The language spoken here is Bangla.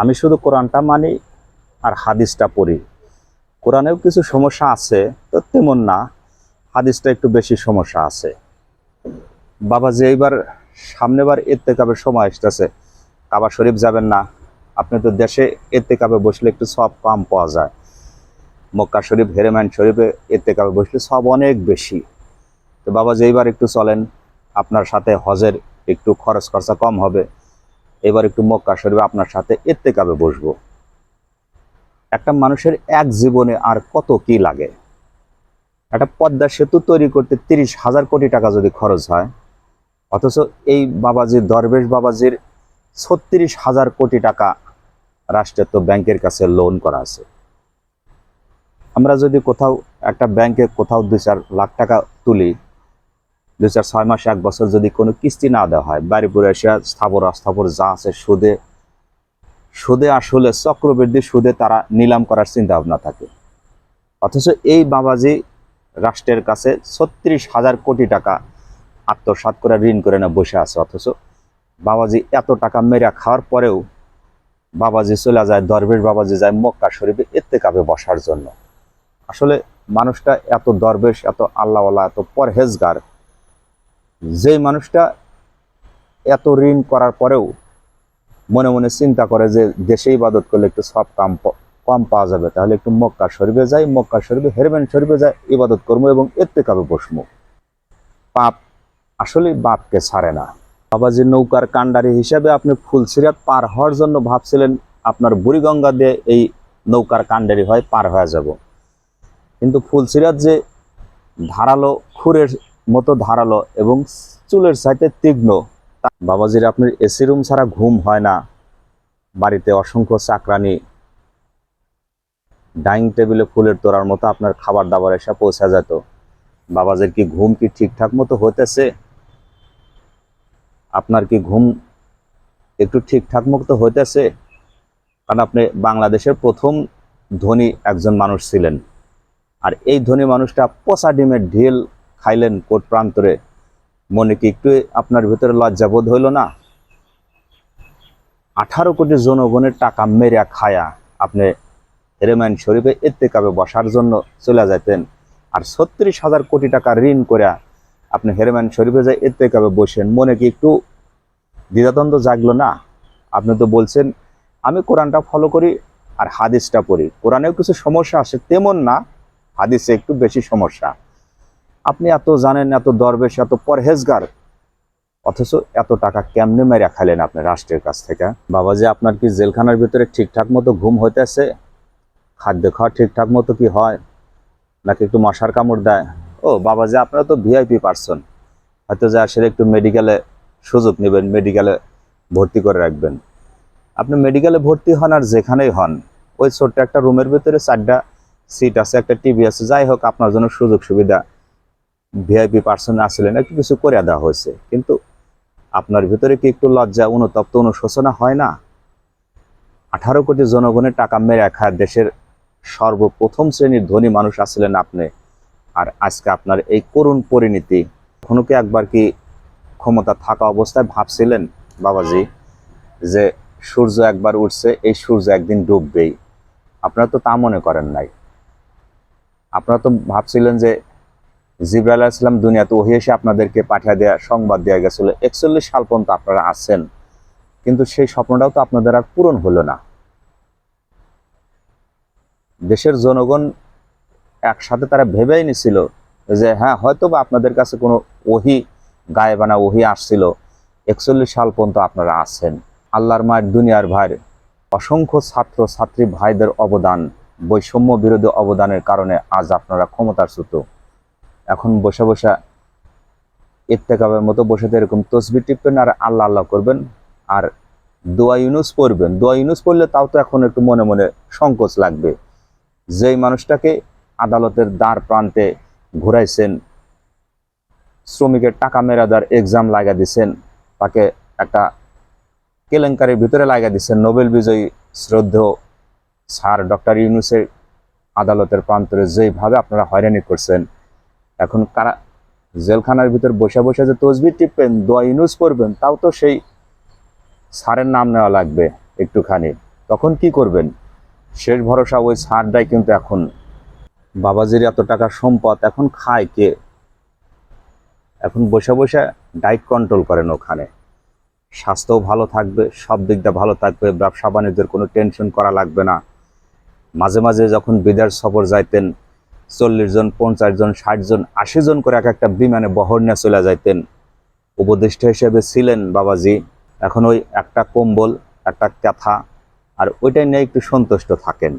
আমি শুধু কোরআনটা মানি আর হাদিসটা পড়ি। কোরআনেও কিছু সমস্যা আছে, তো তেমন না, হাদিসটা একটু বেশি সমস্যা আছে। বাবা যে এইবার সামনেবার ইত্তেকাবের সময় আসতেছে, কাবা শরীফ যাবেন না? আপনি তো দেশে ইত্তেকাবে বসলে একটু সব কম পাওয়া যায়। মক্কা শরীফ, হেরেমান শরীফে ইত্তেকাবে বসলে সব অনেক বেশি। তো বাবা যে এইবার একটু চলেন, আপনার সাথে হজের একটু খরচ খরচা কম হবে। এবার একটু মক্কা শরীফে আপনার সাথে ইত্তেকাবে বসবো। একটা মানুষের এক জীবনে আর কত কি লাগে। একটা পদ্মা সেতু তৈরি করতে 30,000 কোটি টাকা যদি খরচ হয়, অথচ এই বাবাজির, দরবেশ বাবাজির 36,000 কোটি টাকা রাষ্ট্রের তো ব্যাংকের কাছে লোন করা আছে। আমরা যদি কোথাও একটা ব্যাংকে কোথাও 2-4 লাখ টাকা তুলি, 2-4-6 মাস 1 বছর যদি কোনো কিস্তি না দেওয়া হয়, বাড়ি পড়ে এসে স্থাবর অস্থাবর যা আছে সুদে সুদে আসলে চক্রবৃদ্ধি সুদে তারা নিলাম করার চিন্তা ভাবনা থাকে। অথচ এই বাবাজি রাষ্ট্রের কাছে 36,000 কোটি টাকা আত্মসাৎ করে ঋণ করে না বসে আছে। অথচ বাবাজি এত টাকা মেরা খাওয়ার পরেও বাবাজি চলে যায়, দরবেশ বাবাজি যায় মক্কা শরীফে ইত্তেকাবে বসার জন্য। আসলে মানুষটা এত দরবেশ, এত আল্লাহওয়ালা, এত পরহেজগার, যে মানুষটা এত ঋণ করার পরেও মনে মনে চিন্তা করে যে দেশে ইবাদত করলে একটু সব কম পাওয়া যাবে, তাহলে একটু মক্কা শরীফে যাই, মক্কা শরীফে, হেরমেন শরীফে যাই ইবাদত করবো এবং ইত্তেকাবে বসবো। পাপ আসলে বাপকে ছাড়ে না। বাবাজি নৌকার কান্ডারি হিসেবে আপনি ফুলসিরাত পার হওয়ার জন্য ভাবছিলেন আপনার বুড়িগঙ্গা দিয়ে এই নৌকার কান্ডারি হয় পার হয়ে যাব, কিন্তু ফুলসিরাত যে ধারালো, খুরের মতো ধারালো এবং চুলের চাইতে তীক্ষ্ণ। বাবাজির আপনার এসি রুম ছাড়া ঘুম হয় না, বাড়িতে অসংখ্য চাকরানি, ডাইনিং টেবিলে ফুলের তোড়ার মতো আপনার খাবার দাবার এসে পৌঁছা যেত। বাবাজির কি ঘুম কি ঠিকঠাক মতো হতেছে? আপনার কি ঘুম একটু ঠিকঠাক মতো হইতেছে? কারণ আপনি বাংলাদেশের প্রথম ধনী একজন মানুষ ছিলেন, আর এই ধনী মানুষটা পচা ডিমের ঢিল খাইলেন কোট প্রান্তরে। মনে কি একটু আপনার ভিতরে লজ্জাবোধ হইল না? 18 কোটি জনগণের টাকা মেরে খায়া আপনি হেরেমান শরীফে ইত্তেকাবে বসার জন্য চলে যাইতেন, আর 36,000 কোটি টাকা ঋণ করে আপনি হেরেমান শরীফে যাই ইত্তেকাবে বসেন। মনে কি একটু দ্বিধাদ্বন্দ্ব জাগলো না? আপনি তো বলছেন আমি কোরআনটা ফলো করি আর হাদিসটা পড়ি। কোরআনেও কিছু সমস্যা আছে, তেমন না, হাদিসে একটু বেশি সমস্যা। আপনি এত জানেন, এত দরবেশ, এত পরহেজগার, অথচ এত টাকা কেমনে মেরে খাইলেন আপনি রাষ্ট্রের কাছ থেকে? বাবাজি আপনার কি জেলখানার ভিতরে ঠিকঠাক মতো ঘুম হইতেছে? খাদ্য খাওয়া ঠিকঠাক মতো কি হয়, নাকি একটু মশার কামড় দেয়? ও বাবাজি, আপনারা তো ভিআইপি পারসন, হয়তো যে আসলে একটু মেডিকেলে সুযোগ নেবেন, মেডিকেলে ভর্তি করে রাখবেন। আপনি মেডিকেলে ভর্তি হন আর যেখানেই হন, ওই ছোট্ট একটা রুমের ভিতরে 4টা সিট আছে, একটা টিভি আছে, যাই হোক আপনার জন্য সুযোগ সুবিধা ভিআইপি পার্সন আসলেন, একটু কিছু করে দেওয়া হয়েছে। কিন্তু আপনার ভিতরে কি একটু লজ্জা, অনুতপ্ত, অনুশোচনা হয় না? 18 কোটি জনগণের টাকা মেরে খায় দেশের সর্বপ্রথম শ্রেণীর ধনী মানুষ আসলেন আপনি, আর আজকে আপনার এই করুণ পরিণতি। কখনো কি একবার কি ক্ষমতা থাকা অবস্থায় ভাবছিলেন বাবাজি যে সূর্য একবার উঠছে, এই সূর্য একদিন ডুববেই? আপনারা তো তা মনে করেন নাই। আপনারা তো ভাবছিলেন যে জিবরাইল আলাইহিস সালাম দুনিয়াতে ওহী এসে আপনাদেরকে পাঠিয়ে দেয়া, সংবাদ দেওয়া গেছিল 41 সাল পর্যন্ত আপনারা আছেন, কিন্তু সেই স্বপ্নটাও তো আপনাদের আর পূরণ হলো না। দেশের জনগণ একসাথে তারা ভেবেই নিছিল যে হ্যাঁ, হয়তো বা আপনাদের কাছে কোনো ওহী, গায়েবানা ওহী আসছিল। 41 সাল পর্যন্ত আপনারা আছেন। আল্লাহর মায়ের, দুনিয়ার ভাইয়ের অসংখ্য ছাত্র ছাত্রী ভাইদের অবদান, বৈষম্য বিরোধী অবদানের কারণে আজ আপনারা ক্ষমতাচ্যুত। এখন বসে বসে ইত্তেকাবের মতো বসে এরকম তসবিহ টিপবেন আর আল্লাহ আল্লাহ করবেন আর দোয়া ইউনুস পড়বেন। দোয়া ইউনুস পড়লে তাও তো এখন একটু মনে মনে সংকোচ লাগবে। যেই মানুষটাকে আদালতের দ্বার প্রান্তে ঘুরাইছেন, শ্রমিকের টাকা মেরাদার এক্সাম লাগা দিচ্ছেন, তাকে একটা কেলেঙ্কারির ভিতরে লাগা দিচ্ছেন, নোবেল বিজয়ী শ্রদ্ধেয় স্যার ডক্টর ইউনুসের আদালতের প্রান্তরে যেইভাবে আপনারা হয়রানি করছেন, এখন কারা জেলখানার ভিতর বসে বসে যে তসবিহ টিপবেন, দোয়া ইউনুস পড়বেন, তাও তো সেই স্যারের নাম নেওয়া লাগবে একটুখানি। তখন কি করবেন? শেষ ভরসা ওই ছাড়টাই কিন্তু এখন। বাবাজির এত টাকা সম্পদ, এখন খায় কে? এখন বসে বসে ডায়েট কন্ট্রোল করেন ওখানে। স্বাস্থ্যও ভালো থাকবে, সব দিক দিয়ে ভালো থাকবে, ব্যবসা বাণিজ্যের কোনো টেনশন করা লাগবে না। মাঝে মাঝে যখন বিদেশ সফর যাইতেন, 40 জন, 50 জন, 60 জন, 80 জন করে এক একটা বিমানে বহর নিয়ে চলে যাইতেন। উপদেষ্টা হিসেবে ছিলেন বাবাজি। এখন ওই একটা কম্বল, একটা কাঁথা, আর ওইটাই নিয়ে একটু সন্তুষ্ট থাকেন।